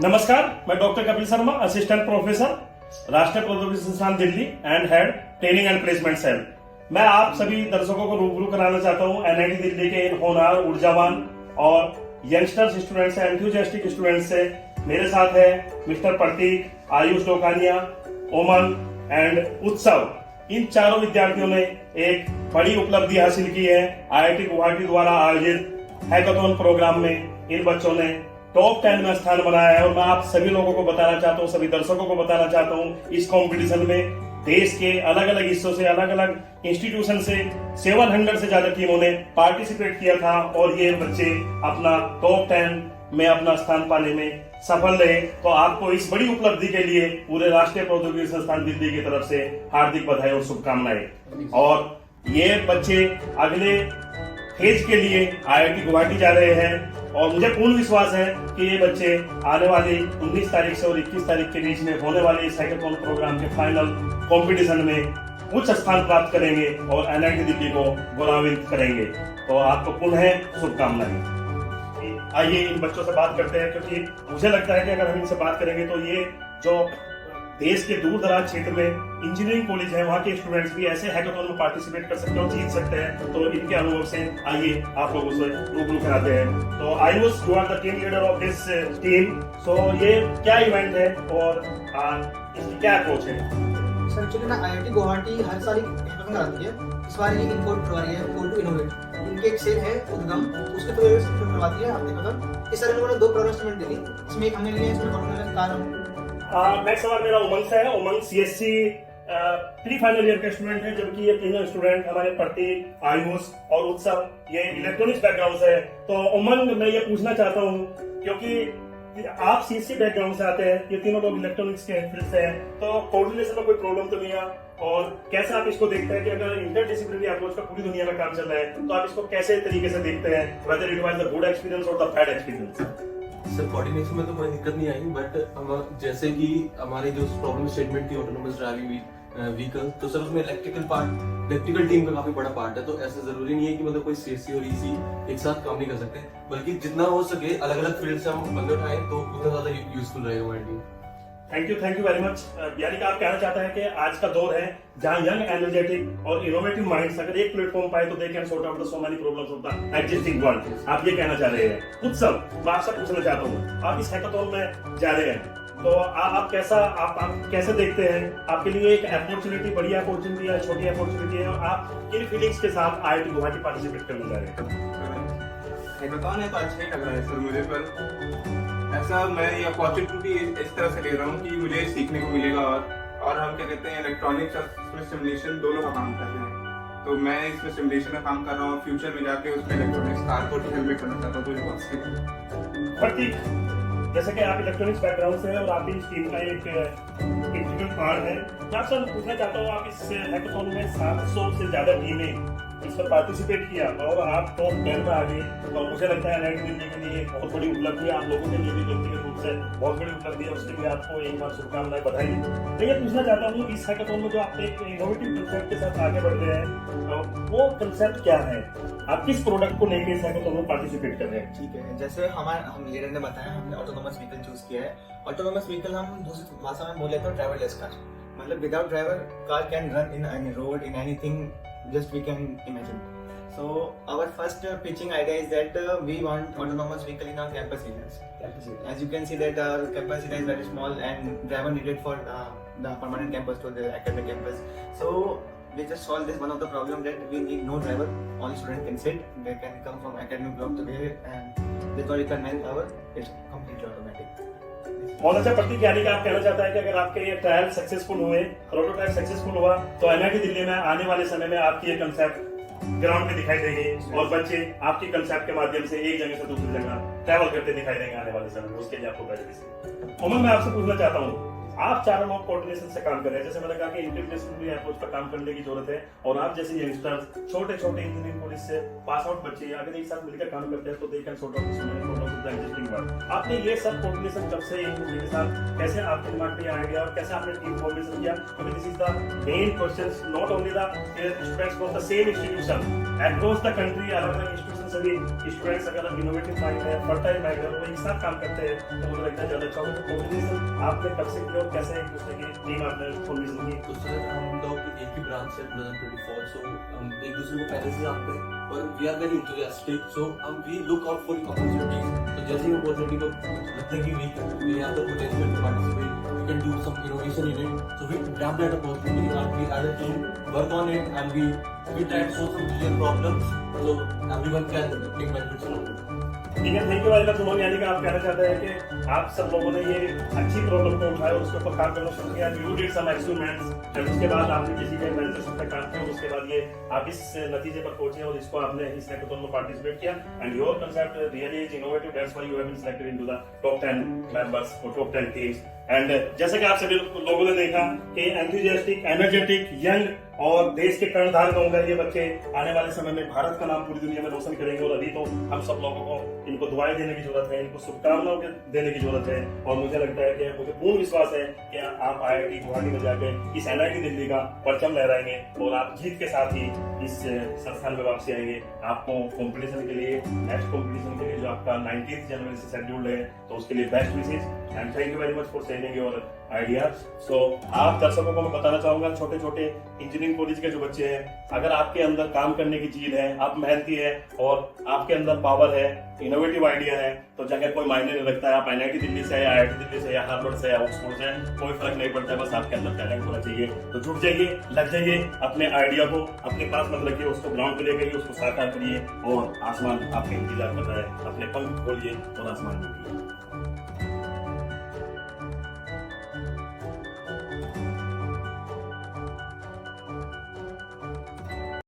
नमस्कार, मैं doctor Kapil Sharma, assistant professor, राष्ट्रीय प्रौद्योगिकी संस्थान Delhi and head training and placement cell. मैं आप सभी दर्शकों को रूबरू कराना चाहता हूं एनआईटी दिल्ली के इन होनहार, ऊर्जावान और यंगस्टर्स स्टूडेंट्स से, एंथुजियास्टिक स्टूडेंट्स से। मेरे साथ है मिस्टर प्रतीक, आयुष डोकानिया, उमंग एंड उत्सव। इन चारों विद्यार्थियों ने एक बड़ी उपलब्धि हासिल की है। आईआईटी गुवाहाटी द्वारा आयोजित हैकाथॉन प्रोग्राम में इन बच्चों ने टॉप 10 में स्थान बनाया है। और मैं आप सभी लोगों को बताना चाहता हूँ, सभी दर्शकों को बताना चाहता हूँ, इस कंपटीशन में देश के अलग अलग हिस्सों से, अलग अलग इंस्टीट्यूशन से 700 से ज्यादा टीमों ने पार्टिसिपेट किया था और ये बच्चे अपना टॉप 10 में अपना स्थान पाने में सफल रहे। तो आपको इस बड़ी उपलब्धि के लिए पूरे राष्ट्रीय प्रौद्योगिकी संस्थान दिल्ली की तरफ से हार्दिक बधाई और शुभकामनाएं। और ये बच्चे अगले फेज के लिए आईआईटी गुवाहाटी जा रहे हैं और मुझे पूर्ण विश्वास है कि ये बच्चे आने वाली 19 तारीख से और 21 तारीख के बीच में होने वाले इस हैकाथॉन प्रोग्राम के फाइनल कंपटीशन में उच्च स्थान प्राप्त करेंगे और एनआईटी दिल्ली को गौरवान्वित करेंगे। तो आपको पुनः शुभकामनाएं। आइए इन बच्चों से बात करते हैं, क्योंकि मुझे लगता है कि अगर हम इनसे बात करेंगे तो ये जो देश के दूर दराज क्षेत्र में इंजीनियरिंग कॉलेज है, वहाँ के स्टूडेंट्स भी ऐसे हैकाथॉन में पार्टिसिपेट कर सकते हैं और जीत सकते हैं। तो इनके अनुभव से आइए आप लोगों से रूबरू कराते हैं। तो Ayush, you are the team leader of this team. So ये क्या इवेंट है और इसकी क्या अप्रोच है? सर एक्चुअली ना आईआईटी गुवाहाटी हर साल हैकाथॉन कराती है। इस बार ये इनको करवाई है कोड टू इनोवेट। इनके एक सेल है उद्गम, उसके थ्रू करवाती है हैकाथॉन। इस साल इन लोगों ने 2 प्रोग्राम दी थी। इसमें एक हमने लिया, इसमें कॉन्फ्रेंस कार। नेक्स्ट सवाल मेरा उमंग से है। उमंग सीएससी प्री फाइनल ईयर का स्टूडेंट है, जबकि ये तीनों स्टूडेंट हमारे प्रतीक, आयुष और उत्सव ये इलेक्ट्रॉनिक्स बैकग्राउंड से है। तो उमंग, मैं ये पूछना चाहता हूँ, क्योंकि आप सीएससी बैकग्राउंड से आते हैं, ये तीनों लोग इलेक्ट्रॉनिक्स के फील्ड से हैं, तो कोऑर्डिनेशन में कोई प्रॉब्लम तो नहीं है? और कैसे आप इसको देखते हैं कि अगर इंटरडिसिप्लिनरी अप्रोच का पूरी दुनिया में काम चल रहा है, तो आप इसको कैसे तरीके से देखते हैं, whether it was the good experience और the bad experience? Sir coordination में तो कोई दिक्कत नहीं आई, बट हम जैसे कि हमारे जो प्रॉब्लम स्टेटमेंट थी ऑटोनोमस ड्राइविंग व्हीकल, तो सर उसमें इलेक्ट्रिकल टीम का काफी बड़ा पार्ट है। तो ऐसा जरूरी नहीं है कि मतलब कोई सीएससी और ईसी एक साथ काम नहीं कर सकते, बल्कि जितना हो सके अलग अलग फील्ड से हम बंदे उठाएं तो उतना ज्यादा यूजफुल रहेगा हमारी team. Thank you very much. यानी कि आप कहना चाहते हैं कि आज का दौर है जहां यंग, एनर्जेटिक और इनोवेटिव माइंड्स अगर एक प्लेटफॉर्म पाए तो they can sort out the so many problems of the existing world. आप ये कहना चाह रहे हैं। उत्सव, मैं आपसे पूछना चाहता हूँ, आप इस हैकाथॉन में जा रहे हैं, तो आप कैसे देखते हैं? आपके लिए एक अपॉर्चुनिटी, बड़ी अपॉर्चुनिटी है, छोटी अपॉर्चुनिटी है, और आप किन फीलिंग्स के साथ आईआईटी गुवाहाटी पार्टिसिपेट करने जा रहे हैं? हैकाथॉन है तो अच्छा ही लग रहा है सर मुझे, पर ऐसा मैं ये अपॉर्चुनिटी इस तरह से ले रहा हूँ कि मुझे सीखने को मिलेगा। और हम क्या कहते हैं, इलेक्ट्रॉनिक्स और सिमुलेशन दोनों का काम कर रहे हैं, तो मैं इसमें सिमुलेशन का काम कर रहा हूँ। फ्यूचर में जाके उसमें इलेक्ट्रॉनिक्स कार को डेवलप करना चाहता हूँ पूरे पास से। प्रतीक, जैसे कि आप इलेक्ट्रॉनिक्स बैकग्राउंड से हैं और आप भी इस टीम का एक इंटीग्रल पार्ट है, मैं आपसे पूछना चाहता हूँ, आप इस हैकाथॉन में 700 से ज्यादा टीमें इसमें पार्टिसिपेट किया और आप टॉप 10 में आ गए, और मुझे लगता है एनआईटी दिल्ली के लिए बहुत बड़ी उपलब्धि है। आप लोगों के लिए भी व्यक्तिगत रूप से बहुत बड़ी उपलब्धि है, उसके लिए आपको एक बार शुभकामनाएं, बधाई। मैं ये पूछना चाहता हूँ, इस हैकाथॉन में जो आप एक इनोवेटिव कंसेप्ट के साथ आगे बढ़ रहे हैं, वो कंसेप्ट क्या है? आप किस प्रोडक्ट को लेकर इस हैकाथॉन में पार्टिसिपेट कर रहे हैं? ठीक है, जैसे हम लीडर ने बताया, हमने ऑटोनोमस व्हीकल चूज किया है। ऑटोनोमस व्हीकल हम दूसरी भाषा में बोले तो ड्राइवरलेस कार, मतलब without driver car can run in any road, in anything just we can imagine. So our first pitching idea is that we want autonomous vehicle in our campus areas. As you can see that our campus area is very small and driver needed for the permanent campus to the academic campus. So we just solve this one of the problem that we need no driver, all students can sit, they can come from academic block to there and without require manpower, it's completely automatic. बहुत अच्छा प्रतीक, यानी कि आप कहना चाहता है कि अगर आपके ये ट्रायल सक्सेसफुल हुए, प्रोटोटाइप सक्सेसफुल हुआ, तो एनआईटी दिल्ली में आने वाले समय में आपकी ये कंसेप्ट ग्राउंड पे दिखाई देंगे और बच्चे आपकी कंसेप्ट के माध्यम से एक जगह से दूसरी जगह ट्रैवल करते दिखाई देंगे आने वाले समय में। उसके लिए आपको बेनिफिट। उमंग, मैं आपसे पूछना चाहता हूँ, आप चारों लोग कोऑर्डिनेशन से काम कर रहे हैं, जैसे मैंने कहा कि इंटरडिसिप्लिनरी अप्रोच पर काम करने की जरूरत है, और आप जैसे यंगस्टर्स, छोटे इंजीनियरिंग कॉलेज से पास आउट बच्चे अगर एक साथ मिलकर काम करते हैं तो they can sort out the existing world. आपने ये सब कोऑर्डिनेशन कब से एक दूसरे के साथ, कैसे आपके दिमाग में आ गया और कैसे आपने टीम कोऑर्डिनेशन किया? क्योंकि this is the main question, not only the students from the same institution across the country, अलग अलग इंस्टीट्यूशन सभी स्टूडेंट्स अगर इनोवेटिव माइंड है, फर्टाइल माइंड है, वो एक साथ काम करते हैं तो मुझे लगता है ज्यादा अच्छा होगा। तो कोऑर्डिनेशन आपने कब से किया और कैसे एक दूसरे की टीम आपने कोऑर्डिनेशन की? तो सर हम लोग एक ही ब्रांच से 2024, सो हम एक दूसरे को पहले से जानते हैं और we are very interested, so हम we look out for opportunities. तो जैसे ही अपॉर्चुनिटी को लगता है कि we have the potential to participate, we can do some innovation in it, so we grab that opportunity and we as a team work on it and we try to solve some real problems so everyone can take benefits from it. ठीक है, thank you very much उमंग। यानी कि आप कहना चाहते हैं कि आप सब लोगों ने ये अच्छी प्रॉब्लम को उठाया और उसके ऊपर काम करना शुरू किया, you did some experiments and उसके बाद आपने किसी के मेंटरशिप में काम किया, उसके बाद ये आप इस नतीजे पर पहुंचे और इसको आपने इस हैकाथॉन में पार्टिसिपेट किया and your concept really is innovative, that's why you have been selected into the top 10 members और टॉप 10 टीम्स। एंड जैसे कि आप सभी लोगों ने देखा कि एंथुसियास्टिक, एनर्जेटिक, यंग और देश के कर्णधार होंगे ये बच्चे, आने वाले समय में भारत का नाम पूरी दुनिया में रोशन करेंगे। और अभी तो हम सब लोगों को इनको दुआएं देने की जरूरत है, इनको शुभकामनाओं देने की जरूरत है। और मुझे लगता है कि मुझे पूर्ण विश्वास है कि आप IIT गुवाहाटी में जाकर इस NIT दिल्ली का परचम लहराएंगे और आप जीत के साथ ही इस संस्थान में वापसी आएंगे। आपको कॉम्पिटिशन के लिए, नेक्स्ट कॉम्पिटिशन के लिए जो आपका 19 जनवरी से शेड्यूल्ड है, तो उसके लिए best wishes and thank you very much for sharing your ideas. So आप दर्शकों को मैं बताना चाहूंगा, छोटे छोटे इंजीनियरिंग कॉलेज के जो बच्चे हैं, अगर आपके अंदर काम करने की चीज है, आप मेहनती है और आपके अंदर पावर है, इनोवेटिव आइडिया है, तो जगह कोई मायने नहीं रखता है। आप NIT दिल्ली से, IIT दिल्ली से, या हार्वर्ड से, या ऑक्सफोर्ड से, कोई फर्क नहीं पड़ता है। बस आपके अंदर टैलेंट होना चाहिए। तो जुट जाइए, लग जाइए, अपने आइडिया को अपने पास मत रखिए, उसको ग्राउंड पे ले जाइए, उसको साकार करिए और आसमान आपके इंतजार कर रहा है। अपने पंख खोलिए और आसमान देखिए।